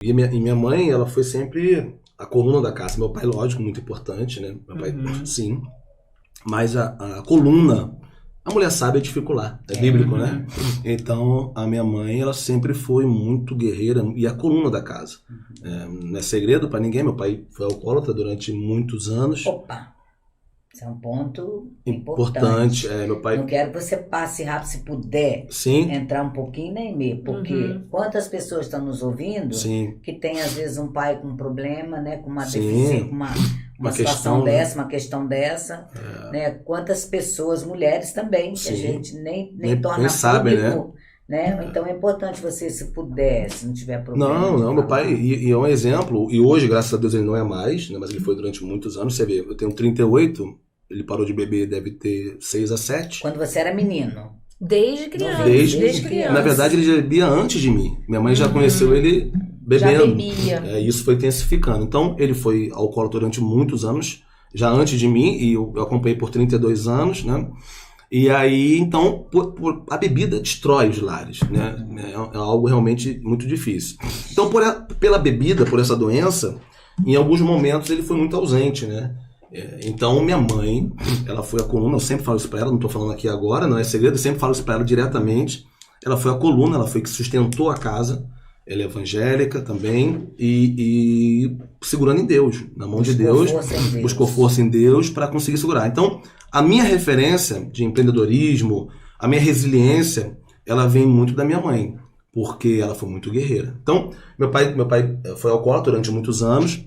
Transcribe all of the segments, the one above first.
E minha mãe, ela foi sempre a coluna da casa. Meu pai, lógico, muito importante, né? Meu pai, sim. Mas a coluna, a mulher sabe dificular, é bíblico, né? Então, a minha mãe, ela sempre foi muito guerreira e a coluna da casa. Não é segredo para ninguém, meu pai foi alcoólatra durante muitos anos. Opa! Esse é um ponto Importante. importante. Meu pai... Não quero que você passe rápido, se puder, Sim. entrar um pouquinho nem meio, porque quantas pessoas estão nos ouvindo que tem às vezes um pai com um problema, né, com uma deficiência, com uma situação dessa, uma questão dessa, né? Quantas pessoas, mulheres também, que a gente nem torna sabe, público, né? Então é importante você, se puder, se não tiver problema. Não, meu pai, e é um exemplo, e hoje, graças a Deus, ele não é mais, né, mas ele foi durante muitos anos. Você vê, eu tenho 38, ele parou de beber, deve ter 6 a 7. Quando você era menino? Desde criança. Desde criança. Na verdade, ele já bebia antes de mim. Minha mãe já conheceu ele bebendo. Já bebia. Isso foi intensificando. Então, ele foi alcoólatra durante muitos anos, já antes de mim, e eu acompanhei por 32 anos, né? E aí, então, a bebida destrói os lares, né? É algo realmente muito difícil. Então, pela bebida, por essa doença, em alguns momentos ele foi muito ausente, né? Então, minha mãe, ela foi a coluna, eu sempre falo isso pra ela, não tô falando aqui agora, não é segredo, eu sempre falo isso pra ela diretamente. Ela foi a coluna, ela foi que sustentou a casa, ela é evangélica também, e segurando em Deus, na mão de Deus, buscou força em Deus para conseguir segurar. Então, a minha referência de empreendedorismo, a minha resiliência, ela vem muito da minha mãe, porque ela foi muito guerreira. Então, meu pai foi alcoólatra durante muitos anos,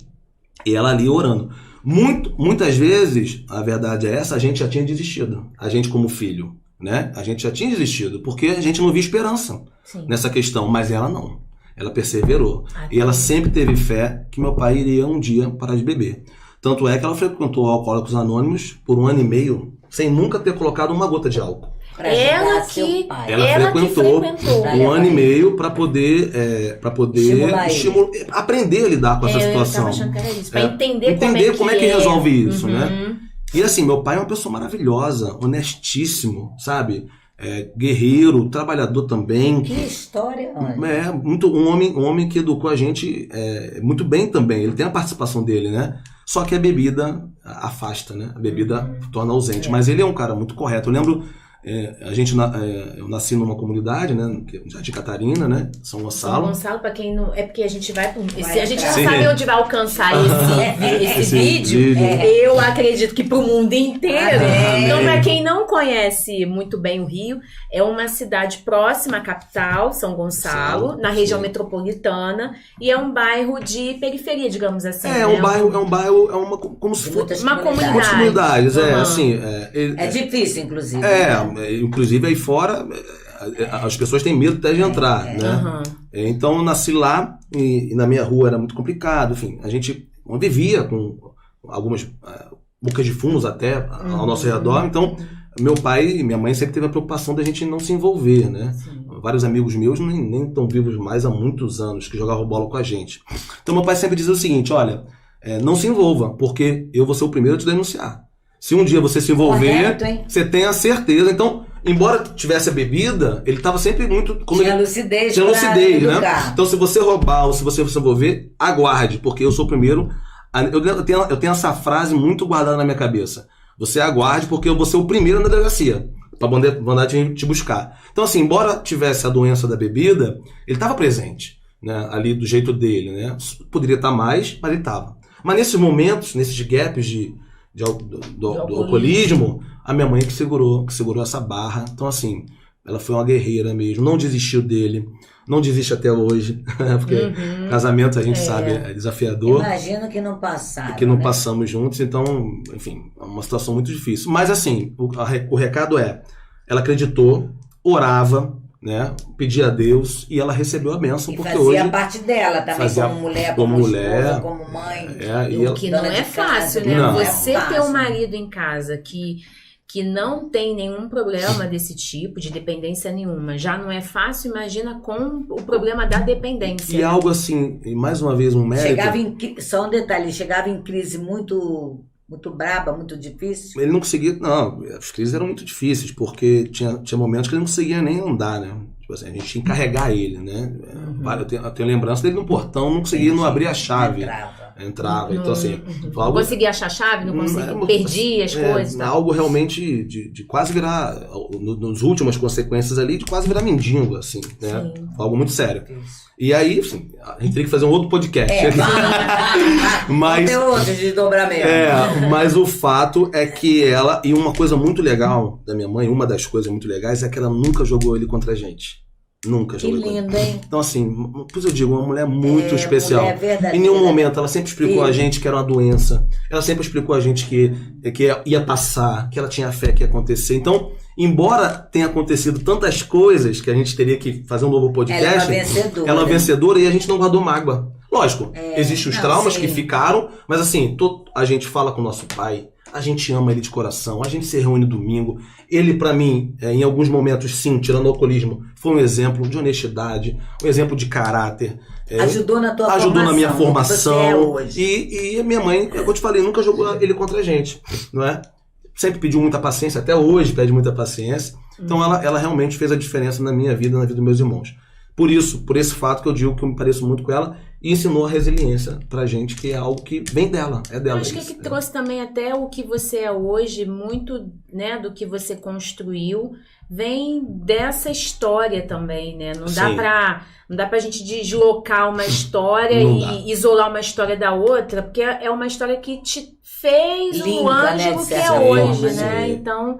e ela ali orando. Muitas vezes, a verdade é essa, a gente já tinha desistido, a gente como filho, né? A gente já tinha desistido, porque a gente não via esperança nessa questão, mas ela não. Ela perseverou. E ela sempre teve fé que meu pai iria um dia parar de beber. Tanto é que ela frequentou Alcoólicos Anônimos por 1 ano e meio, sem nunca ter colocado uma gota de álcool. Ela frequentou 1 ano e meio para poder aprender a lidar com essa situação. Eu tava achando que era isso, para entender como é que resolve isso, né? E assim, meu pai é uma pessoa maravilhosa, honestíssimo, sabe? Guerreiro, trabalhador também. Que história, Ana. Um homem que educou a gente muito bem também. Ele tem a participação dele, né? Só que a bebida afasta, né? A bebida torna ausente. Mas ele é um cara muito correto. Eu lembro, eu nasci numa comunidade, né? De Catarina, né? São Gonçalo. São Gonçalo, pra quem não... É porque a gente vai... a gente não sabe onde vai alcançar esse vídeo. Eu acredito que pro mundo inteiro. Então, pra quem não conhece muito bem o Rio, é uma cidade próxima à capital, São Gonçalo, na região metropolitana, e é um bairro de periferia, digamos assim. Como se fosse uma comunidade. Muitas comunidades, assim... É difícil, inclusive. Inclusive aí fora, as pessoas têm medo até de entrar, né? Então eu nasci lá e na minha rua era muito complicado, enfim, a gente vivia com algumas bocas de fundos até ao nosso redor, então meu pai e minha mãe sempre teve a preocupação da gente não se envolver, né? Vários amigos meus nem estão vivos mais há muitos anos, que jogavam bola com a gente. Então meu pai sempre dizia o seguinte, olha, não se envolva, porque eu vou ser o primeiro a te denunciar. Se um dia você se envolver, você tem a certeza. Então, embora tivesse a bebida, ele estava sempre muito... Tinha lucidez, né? Então, se você roubar ou se você se envolver, aguarde, porque eu sou o primeiro. Eu tenho essa frase muito guardada na minha cabeça. Você aguarde, porque eu vou ser o primeiro na delegacia, para mandar te buscar. Então, assim, embora tivesse a doença da bebida, ele estava presente, né? Ali do jeito dele, né? Poderia estar mais, mas ele estava. Mas nesses momentos, nesses gaps do alcoolismo, a minha mãe que segurou essa barra. Então, assim, ela foi uma guerreira mesmo, não desistiu dele, não desiste até hoje, porque casamento a gente sabe é desafiador. Imagino que não passaram. Que não passamos juntos, então, enfim, é uma situação muito difícil. Mas, assim, o recado ela acreditou, orava, né? Pedia a Deus e ela recebeu a bênção, porque hoje fazia parte dela também, como mulher, como esposa, como mãe. O que não é fácil, né? Você ter um marido em casa que não tem nenhum problema desse tipo, de dependência nenhuma, já não é fácil, imagina com o problema da dependência. E algo assim, mais uma vez, um mérito... Só um detalhe, chegava em crise muito braba, muito difícil? Ele não conseguia, não, as crises eram muito difíceis, porque tinha momentos que ele não conseguia nem andar, né? Tipo assim, a gente tinha que carregar ele, né? Eu tenho lembrança dele no portão, não conseguia não abrir a chave. Entrava. Então, assim... Não conseguia achar a chave, não conseguia, perdia as coisas. Algo realmente de quase virar, nas últimas consequências ali, de quase virar mendigo, assim, né? Algo muito sério. E aí, assim, a gente teria que fazer um outro podcast. Mas tem outro de desdobramento. Mas o fato é que ela... E uma coisa muito legal da minha mãe, uma das coisas muito legais, é que ela nunca jogou ele contra a gente. Nunca jogou. Que lindo, hein? Então, assim, pois eu digo, uma mulher muito especial. Em nenhum momento ela sempre explicou a gente que era uma doença. Ela sempre explicou a gente que ia passar, que ela tinha fé que ia acontecer. Então, embora tenha acontecido tantas coisas que a gente teria que fazer um novo podcast, ela é uma vencedora e a gente não guardou mágoa. Lógico, existem os traumas que ficaram, mas assim, a gente fala com o nosso pai, a gente ama ele de coração, a gente se reúne domingo. Ele, pra mim, em alguns momentos, sim, tirando o alcoolismo, foi um exemplo de honestidade, um exemplo de caráter. Ajudou na tua formação. Ajudou na minha formação. Você é hoje. E a minha mãe, como eu te falei, nunca jogou ele contra a gente, não é? Sempre pediu muita paciência, até hoje pede muita paciência. Então ela realmente fez a diferença na minha vida, na vida dos meus irmãos. Por esse fato que eu digo que eu me pareço muito com ela, e ensinou a resiliência pra gente, que é algo que vem dela, é dela. Acho que trouxe também até o que você é hoje, muito, né, do que você construiu, vem dessa história também, né? Não dá pra gente deslocar uma história e isolar uma história da outra, porque é uma história que te fez o Ângelo que é hoje, né? Então...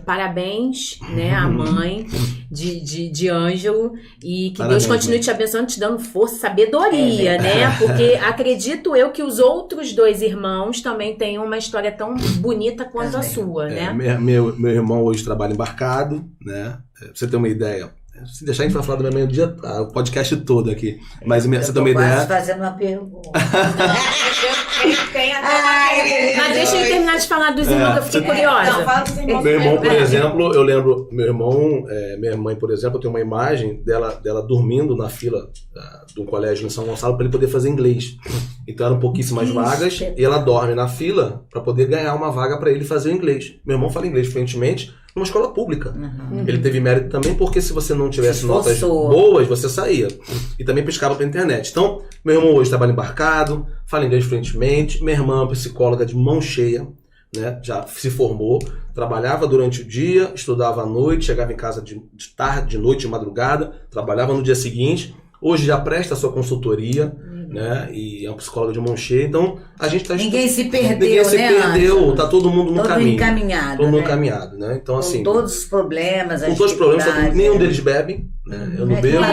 parabéns, né, a mãe de Ângelo, e que Deus continue te abençoando, te dando força, sabedoria, né, porque acredito eu que os outros 2 irmãos também tenham uma história tão bonita quanto a sua, né. Meu irmão hoje trabalha embarcado, né, pra você ter uma ideia. Se deixar, a gente vai falar da minha mãe o podcast todo aqui. Mas você tem uma ideia. Fazendo uma pergunta. Mas deixa eu terminar de falar dos irmãos, que eu fiquei curiosa. Não, fala dos irmãos. Meu irmão, por exemplo, eu lembro, minha mãe, por exemplo, eu tenho uma imagem dela dormindo na fila de um colégio em São Gonçalo para ele poder fazer inglês. Então eram pouquíssimas vagas e ela dorme na fila para poder ganhar uma vaga para ele fazer o inglês. Meu irmão fala inglês fluentemente numa escola pública. Ele teve mérito também porque se você não tivesse notas boas, você saía. E também pescava pela internet. Então, meu irmão hoje trabalha embarcado, fala inglês fluentemente. Minha irmã é psicóloga de mão cheia, né? Já se formou, trabalhava durante o dia, estudava à noite, chegava em casa de tarde, de noite, de madrugada, trabalhava no dia seguinte. Hoje já presta a sua consultoria, né? E é um psicólogo de mão cheia. Então, a gente tá... Ninguém se perdeu, tá todo mundo no caminho. Encaminhado, todo mundo encaminhado, né? Então, assim... Com todos os problemas, com todos os problemas, nenhum deles bebe, né? Eu não bebo.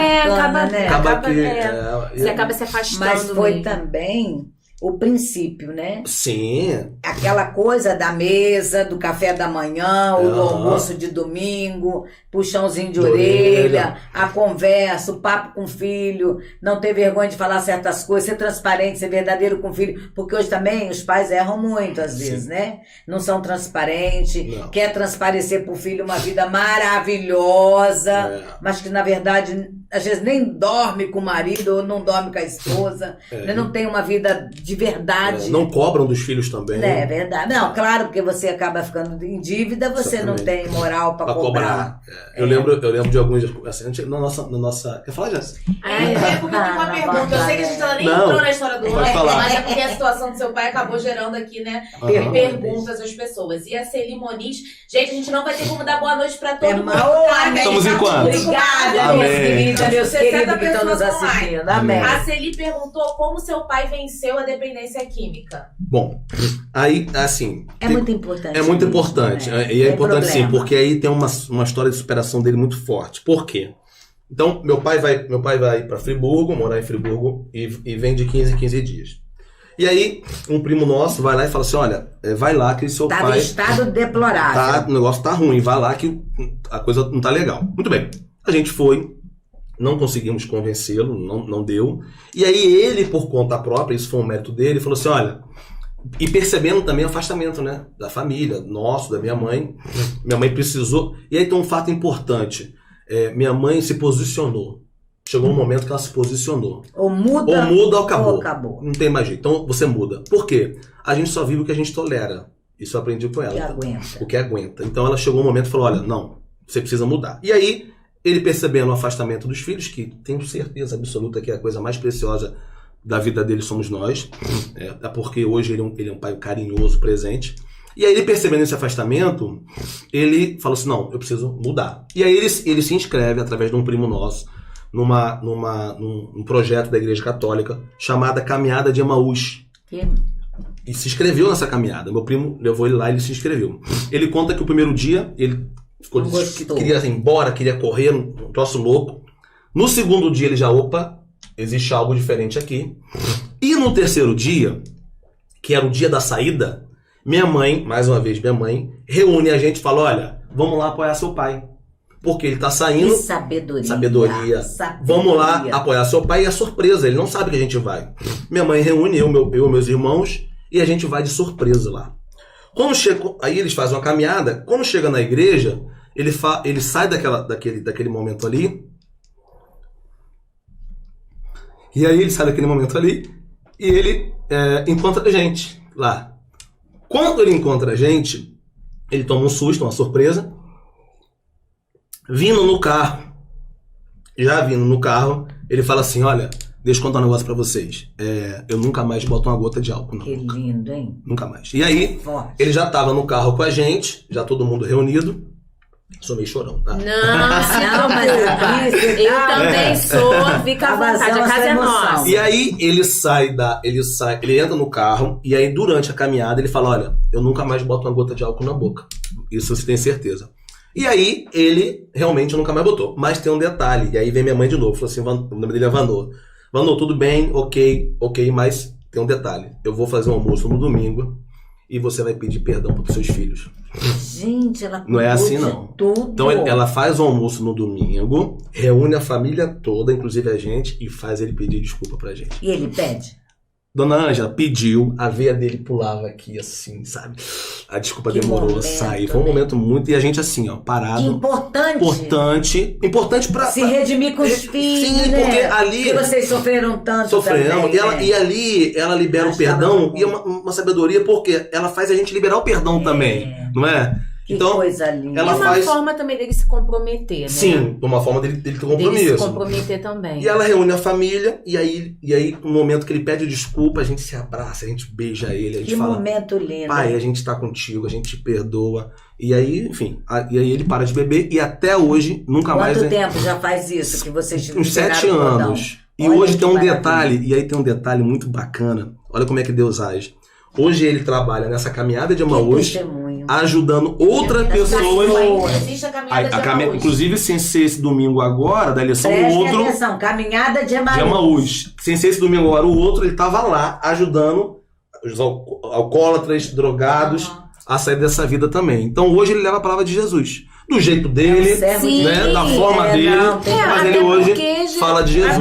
Você acaba se afastando. Mas foi também... o princípio, né? Sim. Aquela coisa da mesa, do café da manhã, o almoço de domingo, puxãozinho de orelha, a conversa, o papo com o filho, não ter vergonha de falar certas coisas, ser transparente, ser verdadeiro com o filho, porque hoje também os pais erram muito às vezes, né? Não são transparentes, quer transparecer pro filho uma vida maravilhosa, mas que na verdade às vezes nem dorme com o marido ou não dorme com a esposa, né? Não tem uma vida de verdade. Não cobram dos filhos também. É verdade. Não, claro, porque você acaba ficando em dívida, você não tem moral para cobrar. Eu lembro de alguns... Assim, na nossa... Quer falar, Jéssica? É porque eu tenho uma pergunta. Eu sei que a gente nem entrou na história do Ângelo, mas é porque a situação do seu pai acabou gerando aqui, né? Perguntas às pessoas. E a Celi Moniz... Gente, a gente não vai ter como dar boa noite pra todo mundo. Estamos em quantos? Obrigada, meus queridos que estão nos assistindo. Amém. A Celi perguntou como seu pai venceu a dependência química. Bom, aí, assim... É muito importante. É muito importante. Né? E é importante, sim, porque aí tem uma história de superação dele muito forte. Por quê? Então, meu pai vai para Friburgo, morar em Friburgo, e vem de 15 em 15 dias. E aí, um primo nosso vai lá e fala assim, olha, vai lá que seu pai... Tá em estado deplorável. O negócio tá ruim, vai lá que a coisa não tá legal. Muito bem. A gente foi, não conseguimos convencê-lo, não deu. E aí ele, por conta própria, isso foi um mérito dele, falou assim, olha... E percebendo também o afastamento, né? Da família, nosso, da minha mãe. Minha mãe precisou... E aí tem um fato importante. Minha mãe se posicionou. Chegou um momento que ela se posicionou. Ou muda ou acabou. Ou acabou. Não tem mais jeito. Então você muda. Por quê? A gente só vive o que a gente tolera. Isso eu aprendi com ela. O que aguenta. O que aguenta. Então ela chegou um momento e falou, olha, não, você precisa mudar. E aí ele percebendo o afastamento dos filhos, que tenho certeza absoluta que é a coisa mais preciosa da vida dele somos nós, é porque hoje ele é um pai carinhoso, presente. E aí ele percebendo esse afastamento, ele falou assim, não, eu preciso mudar. E aí ele se inscreve através de um primo nosso, num projeto da Igreja Católica, chamada Caminhada de Emaús. E se inscreveu nessa caminhada. Meu primo levou ele lá e ele se inscreveu. Ele conta que o primeiro dia, ele queria ir embora, queria correr, um troço louco. No segundo dia ele já, existe algo diferente aqui. E no terceiro dia, que era o dia da saída, minha mãe, mais uma vez minha mãe, reúne a gente e fala, olha, vamos lá apoiar seu pai. Porque ele tá saindo... Que sabedoria. Sabedoria. Vamos lá apoiar seu pai e é surpresa, ele não sabe que a gente vai. Minha mãe reúne eu e meus irmãos e a gente vai de surpresa lá. Quando chega, aí eles fazem uma caminhada, quando chega na igreja, ele sai daquele momento ali. E aí ele sai daquele momento ali e ele encontra a gente lá. Quando ele encontra a gente, ele toma um susto, uma surpresa. Vindo no carro, ele fala assim, olha, deixa eu contar um negócio pra vocês. Eu nunca mais boto uma gota de álcool na boca. Que lindo, hein? Nunca mais. E aí, ele já tava no carro com a gente, já todo mundo reunido. Sou meio chorão, tá? Não, mas eu também sou, fica à vontade, a casa é nossa. E aí, ele entra no carro, e aí durante a caminhada ele fala, olha, eu nunca mais boto uma gota de álcool na boca. Isso você tem certeza. E aí, ele realmente nunca mais botou. Mas tem um detalhe, e aí vem minha mãe de novo, falou assim, o nome dele é Vanô. Vanô, tudo bem, ok, mas tem um detalhe. Eu vou fazer um almoço no domingo e você vai pedir perdão para os seus filhos. Gente, ela não é assim, não. Tudo. Então, ela faz o almoço no domingo, reúne a família toda, inclusive a gente, e faz ele pedir desculpa pra gente. E ele pede? Dona Ângela pediu, a veia dele pulava aqui, assim, sabe? A desculpa demorou a sair. Foi um momento muito... E a gente, assim, ó, parado. Importante pra... Se redimir com os filhos, sim, né? porque ali... Porque vocês sofreram tanto Sofremos. também, E ali, ela libera o perdão. E é uma sabedoria, porque ela faz a gente liberar o perdão também, não é? Que então, coisa linda. Ela e uma forma também dele se comprometer, né? Sim, uma forma dele ter compromisso. Dele se comprometer também. E ela reúne a família, e aí no momento que ele pede desculpa, a gente se abraça, a gente beija ele, a gente fala... Que momento lindo. Pai, a gente tá contigo, a gente te perdoa. E aí, enfim, e aí ele para de beber, e até hoje, nunca mais... Quanto tempo já faz isso que vocês... Uns 7 anos. E olha, hoje tem um detalhe, e aí tem um detalhe muito bacana. Olha como é que Deus age. Hoje ele trabalha nessa caminhada de Emaús, ajudando outras pessoas. Existe a caminhada de Emaús. Inclusive, sem ser esse domingo agora, da eleição do outro. Atenção, caminhada de Emaús. De Emaús. Sem ser esse domingo agora, o outro, ele estava lá ajudando os alcoólatras, drogados, a sair dessa vida também. Então hoje ele leva a palavra de Jesus. Do jeito dele, né? Da forma dele. Mas ele hoje fala de Jesus.